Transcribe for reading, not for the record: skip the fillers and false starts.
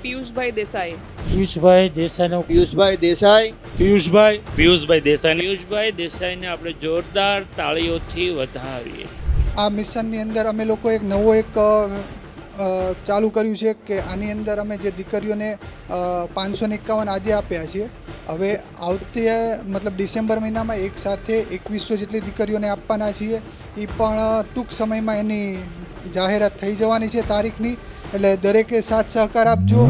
પિયુષભાઈ દેસાઈ. પિયુષભાઈ દેસાઈનો પિયુષભાઈ દેસાઈ. પિયુષભાઈ દેસાઈને આપણે જોરદાર તાળીઓથી વધાવીએ. આ મિશનની અંદર અમે લોકો એક નવો ચાલુ કર્યું છે કે આની અંદર અમે જે દીકરીઓને 551 આજે આપ્યા છીએ, હવે આવતી ડિસેમ્બર મહિનામાં એક સાથે 2100 જેટલી દીકરીઓને આપવાના છીએ. એ પણ ટૂંક સમયમાં એની જાહેરાત થઈ જવાની છે તારીખની, એટલે દરેકે સાથ સહકાર આપજો.